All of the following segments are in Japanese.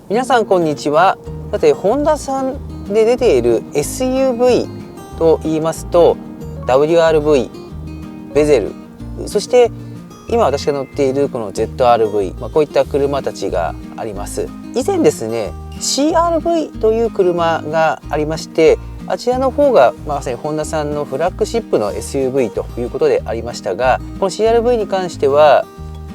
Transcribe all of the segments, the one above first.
皆さんこんにちは。さて、ホンダさんで出ている SUV と言いますと WRV、ベゼル、そして今私が乗っているこの ZRV、こういった車たちがあります。以前ですね CRV という車がありまして、あちらの方がまさにホンダさんのフラッグシップの SUV ということでありましたが、この CRV に関しては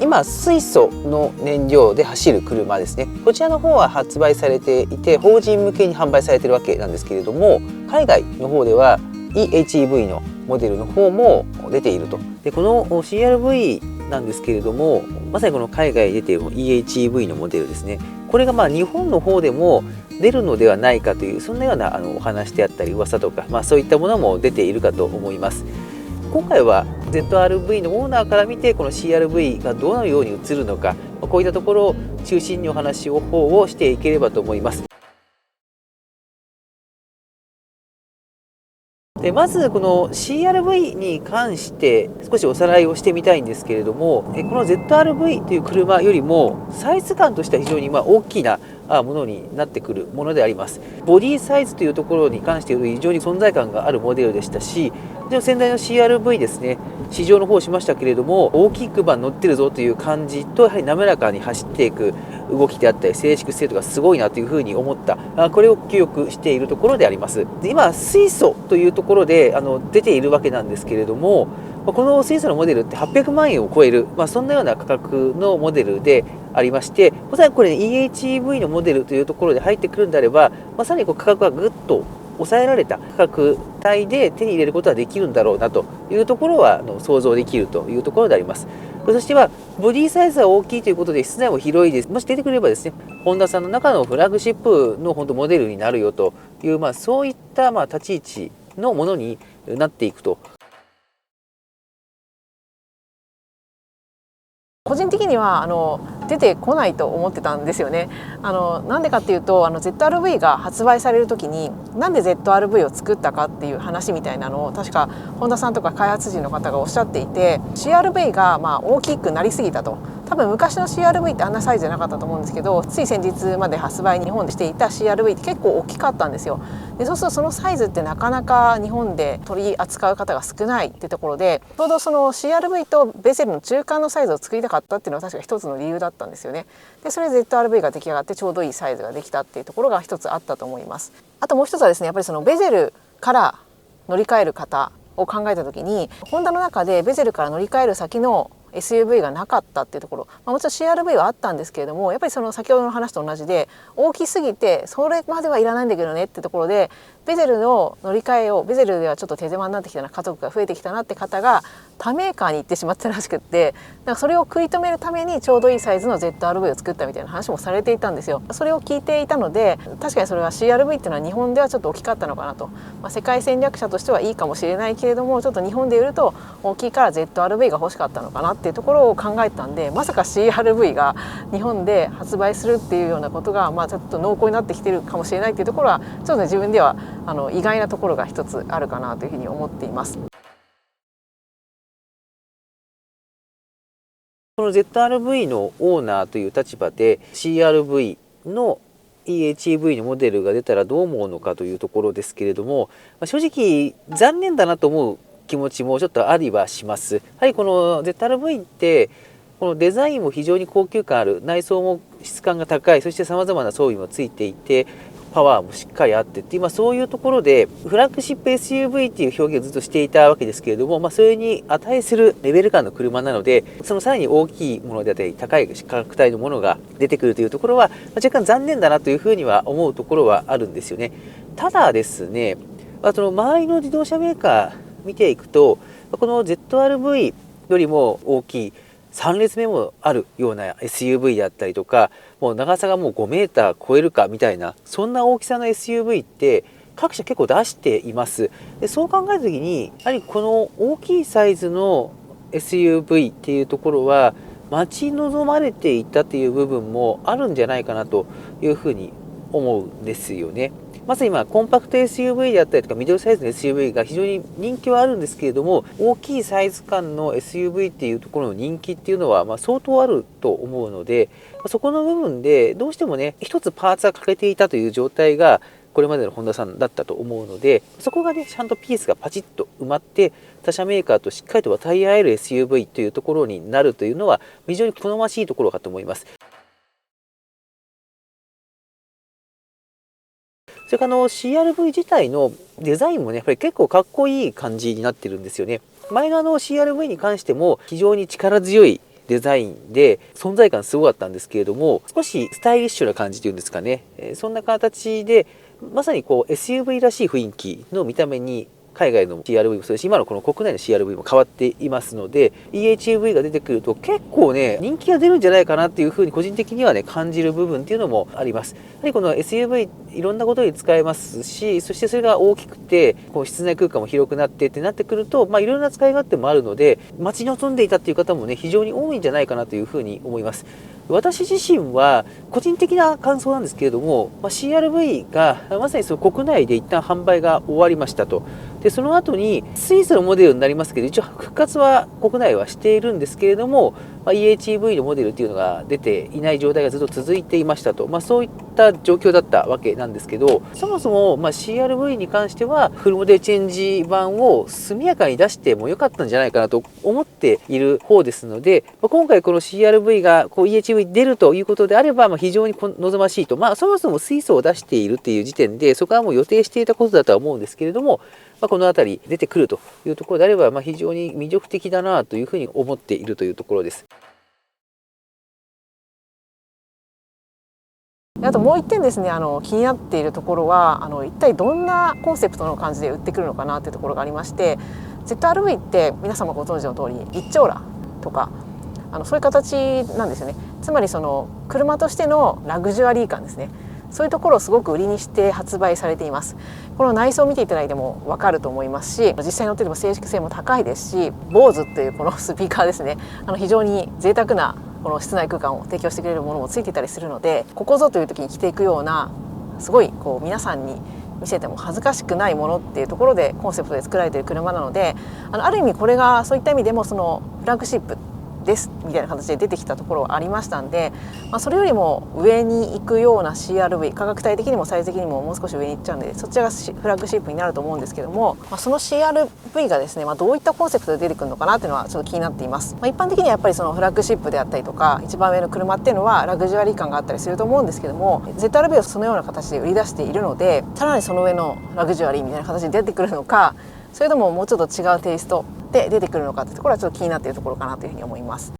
今水素の燃料で走る車ですね、こちらの方は発売されていて法人向けに販売されているわけなんですけれども、海外の方では EHEV のモデルの方も出ていると。でこの CRV なんですけれども、まさにこの海外に出ている EHEV のモデルですね、これが日本の方でも出るのではないかという、そんなようなお話であったり噂とか、そういったものも出ているかと思います。今回は ZRV のオーナーから見てこの CRV がどのように映るのか、こういったところを中心にお話をしていければと思います。でまずこの CRV に関して少しおさらいをしてみたいんですけれども、この ZRV という車よりもサイズ感としては非常に大きなものになってくるものであります。ボディサイズというところに関して非常に存在感があるモデルでしたし、先代の CRV ですね、試乗の方しましたけれども、大きく乗ってるぞという感じと、やはり滑らかに走っていく動きであったり静粛性とかすごいなというふうに思った、これを記憶しているところであります。で今水素というところで出ているわけなんですけれども、この水素のモデルって800万円を超える、そんなような価格のモデルでありまして、まさにこれ、EHEV のモデルというところで入ってくるんであれば、まさに価格がぐっと抑えられた価格帯で手に入れることはできるんだろうなというところは想像できるというところであります。そしてボディサイズは大きいということで室内も広いです。もし出てくればですね、ホンダさんの中のフラッグシップのモデルになるよという、そういった立ち位置のものになっていくと。個人的には出てこないと思ってたんですよね。なんでかっていうとZRV が発売される時になんで ZRV を作ったかっていう話みたいなのを確か本田さんとか開発陣の方がおっしゃっていて、 CRV が大きくなりすぎたと。多分昔の CRV ってあんなサイズじゃなかったと思うんですけど、つい先日まで発売日本でしていた CRV って結構大きかったんですよ。でそうするとそのサイズってなかなか日本で取り扱う方が少ないってところで、ちょうどその CRV とベゼルの中間のサイズを作りたかったっていうのは確か一つの理由だったんですよね。でそれで ZRV が出来上がってちょうどいいサイズができたっていうところが一つあったと思います。あともう一つはですね、やっぱりそのベゼルから乗り換える方を考えた時に、ホンダの中でベゼルから乗り換える先のSUV がなかったっていうところ、もちろん CRV はあったんですけれども、やっぱりその先ほどの話と同じで大きすぎてそれまではいらないんだけどねってところで、ベゼルの乗り換えをベゼルではちょっと手狭になってきたな、家族が増えてきたなって方が他メーカーに行ってしまったらしくって、それを食い止めるためにちょうどいいサイズの ZRV を作ったみたいな話もされていたんですよ。それを聞いていたので、確かにそれは CRV っていうのは日本ではちょっと大きかったのかなと、世界戦略者としてはいいかもしれないけれども、ちょっと日本で売ると大きいから ZRV が欲しかったのかなっていうところを考えたんで、まさか CRV が日本で発売するっていうようなことがちょっと濃厚になってきてるかもしれないっていうところはちょっと自分では意外なところが一つあるかなというふうに思っています。この ZRV のオーナーという立場で CRV の EHEV のモデルが出たらどう思うのかというところですけれども、正直残念だなと思う気持ちもちょっとありはします。やはりこの ZRV ってこのデザインも非常に高級感ある、内装も質感が高い、そしてさまざまな装備もついていてパワーもしっかりあってっていう、そういうところでフラッグシップ SUV っていう表現をずっとしていたわけですけれども、それに値するレベル感の車なので、そのさらに大きいものであったり高い価格帯のものが出てくるというところは若干残念だなというふうには思うところはあるんですよね。ただですね、その周りの自動車メーカー見ていくと、この ZRV よりも大きい3列目もあるような SUV であったりとか、もう長さがもう5メーター超えるかみたいな、そんな大きさの SUV って各社結構出しています。でそう考えた時にやはりこの大きいサイズの SUV っていうところは待ち望まれていたっていう部分もあるんじゃないかなというふうに思うんですよね。まさに今コンパクト SUV であったりとかミドルサイズの SUV が非常に人気はあるんですけれども、大きいサイズ感の SUV っていうところの人気っていうのは相当あると思うので、そこの部分でどうしてもね一つパーツが欠けていたという状態がこれまでのホンダさんだったと思うので、そこがねちゃんとピースがパチッと埋まって他社メーカーとしっかりと渡り合える SUV というところになるというのは非常に好ましいところかと思います。それからCRV 自体のデザインもねやっぱり結構かっこいい感じになってるんですよね。前のCRV に関しても非常に力強いデザインで存在感すごかったんですけれども、少しスタイリッシュな感じというんですかね、そんな形でまさにSUV らしい雰囲気の見た目に海外の CRV もそうですし、今のこの国内の CRV も変わっていますので、 EHEV が出てくると結構ね人気が出るんじゃないかなっていうふうに個人的にはね感じる部分っていうのもあります。やはりこの SUV いろんなことに使えますし、そしてそれが大きくて室内空間も広くなってってなってくると、いろんな使い勝手もあるので待ち望んでいたっていう方もね非常に多いんじゃないかなというふうに思います。私自身は個人的な感想なんですけれども、CRV がまさにその国内で一旦販売が終わりましたと。でその後にスイスのモデルになりますけど、一応復活は国内はしているんですけれども、EHEV のモデルっていうのが出ていない状態がずっと続いていましたと、そういった状況だったわけなんですけど、そもそもCRV に関してはフルモデルチェンジ版を速やかに出してもよかったんじゃないかなと思っている方ですので、今回この CRV がEHEV に出るということであれば非常に望ましいと、そもそも水素を出しているっていう時点でそこはもう予定していたことだとは思うんですけれども、この辺り出てくるというところであれば、非常に魅力的だなというふうに思っているというところです。あともう一点ですね、気になっているところは一体どんなコンセプトの感じで売ってくるのかなっていうところがありまして、 ZRV って皆様ご存知の通り一張羅とかそういう形なんですよね。つまりその車としてのラグジュアリー感ですね。そういうところをすごく売りにして発売されています。この内装を見ていただいても分かると思いますし、実際乗ってても静粛性も高いですし、BOSE っていうこのスピーカーですね、非常に贅沢なこの室内空間を提供してくれるものもついていたりするので、ここぞという時に着ていくようなすごい皆さんに見せても恥ずかしくないものっていうところでコンセプトで作られている車なので、ある意味これがそういった意味でもそのフラッグシップですみたいな形で出てきたところはありましたんで、それよりも上に行くような CRV、 価格帯的にもサイズ的にももう少し上に行っちゃうんで、そちらがフラッグシップになると思うんですけども、その CRV がですね、どういったコンセプトで出てくるのかなっていうのはちょっと気になっています。一般的にはやっぱりそのフラッグシップであったりとか一番上の車っていうのはラグジュアリー感があったりすると思うんですけども、 ZRV はそのような形で売り出しているので、さらにその上のラグジュアリーみたいな形で出てくるのか、それとももうちょっと違うテイストで出てくるのかっていうところはちょっと気になっているところかなというふうに思います。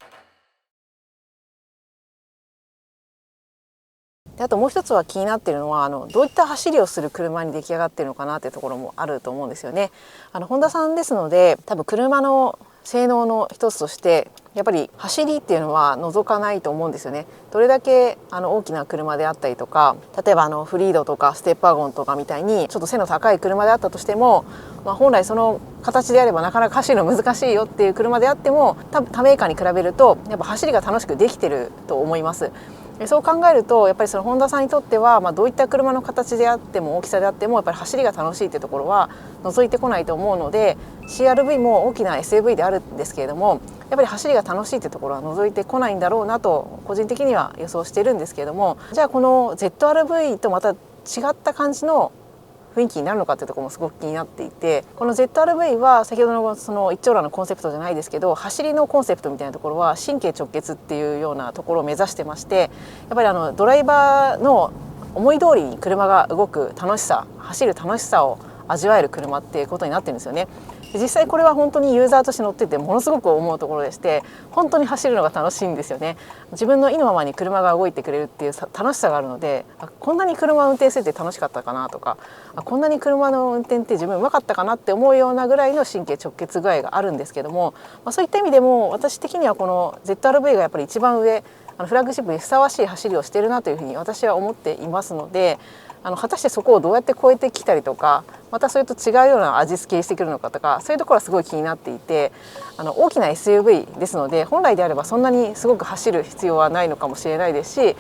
であともう一つは気になっているのはどういった走りをする車に出来上がっているのかなというところもあると思うんですよね。ホンダさんですので、多分車の性能の一つとしてやっぱり走りっていうのは除かないと思うんですよね。どれだけ大きな車であったりとか、例えばフリードとかステップワゴンとかみたいにちょっと背の高い車であったとしても、本来その形であればなかなか走るの難しいよっていう車であっても、多分他メーカーに比べるとやっぱ走りが楽しくできてると思います。そう考えるとやっぱりそのホンダさんにとっては、どういった車の形であっても大きさであってもやっぱり走りが楽しいっていうところは除いてこないと思うので、 CRV も大きな SUV であるんですけれども、やっぱり走りが楽しいっていうところは除いてこないんだろうなと個人的には予想しているんですけれども、じゃあこの ZRV とまた違った感じの雰囲気になるのかというところもすごく気になっていて、この ZRV は先ほどのその一張羅のコンセプトじゃないですけど、走りのコンセプトみたいなところは神経直結っていうようなところを目指してまして、やっぱりドライバーの思い通りに車が動く楽しさ、走る楽しさを味わえる車っていうことになってるんですよね。実際これは本当にユーザーとして乗っててものすごく思うところでして、本当に走るのが楽しいんですよね。自分の意のままに車が動いてくれるっていう楽しさがあるので、こんなに車を運転するって楽しかったかなとか、こんなに車の運転って自分うまかったかなって思うようなぐらいの神経直結具合があるんですけども、そういった意味でも私的にはこの ZRV がやっぱり一番上、フラッグシップにふさわしい走りをしているなというふうに私は思っていますので、果たしてそこをどうやって超えてきたりとか、またそれと違うような味付けしてくるのかとか、そういうところはすごい気になっていて、大きな SUV ですので本来であればそんなにすごく走る必要はないのかもしれないですし、例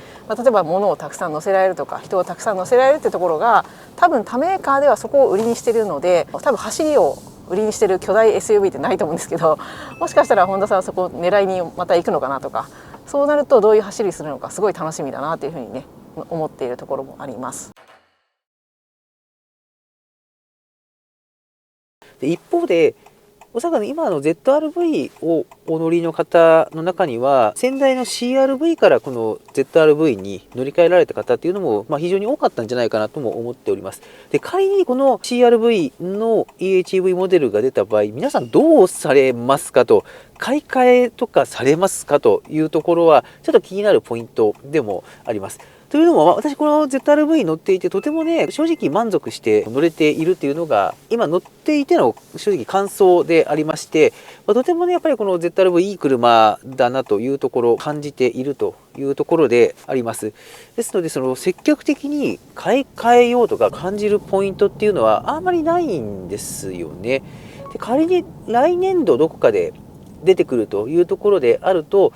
えば物をたくさん乗せられるとか人をたくさん乗せられるってところが多分他メーカーではそこを売りにしているので、多分走りを売りにしてる巨大 SUV ってないと思うんですけど、もしかしたら本田さんはそこを狙いにまた行くのかなとか、そうなるとどういう走りするのかすごい楽しみだなというふうにね思っているところもあります。で一方でおそらく今の ZR-V をお乗りの方の中には先代の CR-V からこの ZR-V に乗り換えられた方っていうのも非常に多かったんじゃないかなとも思っております。で仮にこの CR-V の EHEV モデルが出た場合、皆さんどうされますかと、買い替えとかされますかというところはちょっと気になるポイントでもあります。というのも私この ZR-V 乗っていてとてもね正直満足して乗れているというのが今乗っていての正直感想でありまして、とてもねやっぱりこの ZR-V いい車だなというところを感じているというところであります。ですのでその積極的に買い替えようとか感じるポイントっていうのはあんまりないんですよね。で仮に来年度どこかで出てくるというところであると、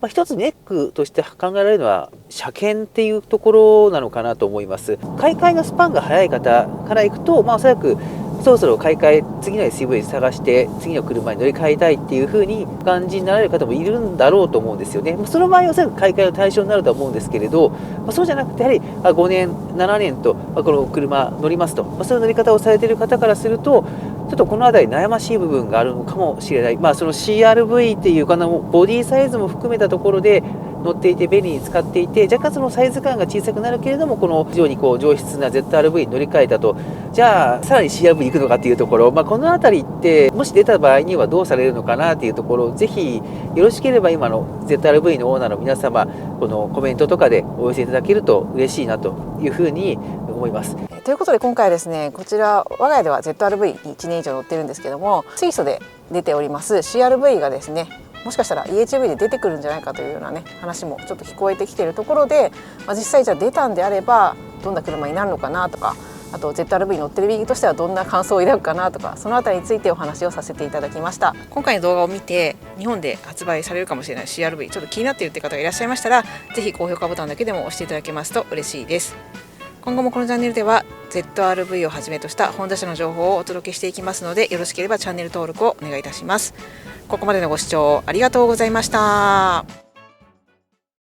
一つネックとして考えられるのは車検っていうところなのかなと思います。買い替えのスパンが早い方からいくと、おそらくそろそろ買い替え次の SUV 探して次の車に乗り換えたいっていう風に感じになられる方もいるんだろうと思うんですよね。その場合はおそらく買い替えの対象になるとは思うんですけれど、そうじゃなくてやはり5年7年とこの車乗りますと、そういう乗り方をされている方からするとちょっとこの辺り悩ましい部分があるのかもしれない。その CR-V っていうボディサイズも含めたところで乗っていて便利に使っていて、若干そのサイズ感が小さくなるけれどもこの非常に上質な ZR-V に乗り換えたと、じゃあさらに CR-V に行くのかっていうところ、この辺りってもし出た場合にはどうされるのかなっていうところをぜひよろしければ今の ZR-V のオーナーの皆様このコメントとかでお寄せいただけると嬉しいなというふうに思います。ということで今回はですね、こちら我が家では ZR-V に1年以上乗ってるんですけども、水素で出ております CR-V がですねもしかしたら EHEV で出てくるんじゃないかというようなね話もちょっと聞こえてきているところで、実際じゃあ出たんであればどんな車になるのかなとか、あと ZR-V 乗ってる右としてはどんな感想を抱くかなとか、そのあたりについてお話をさせていただきました。今回の動画を見て日本で発売されるかもしれない CR-V ちょっと気になっているって方がいらっしゃいましたら、ぜひ高評価ボタンだけでも押していただけますと嬉しいです。今後もこのチャンネルでは ZR-V をはじめとしたホンダ車の情報をお届けしていきますので、よろしければチャンネル登録をお願いいたします。ここまでのご視聴ありがとうございました。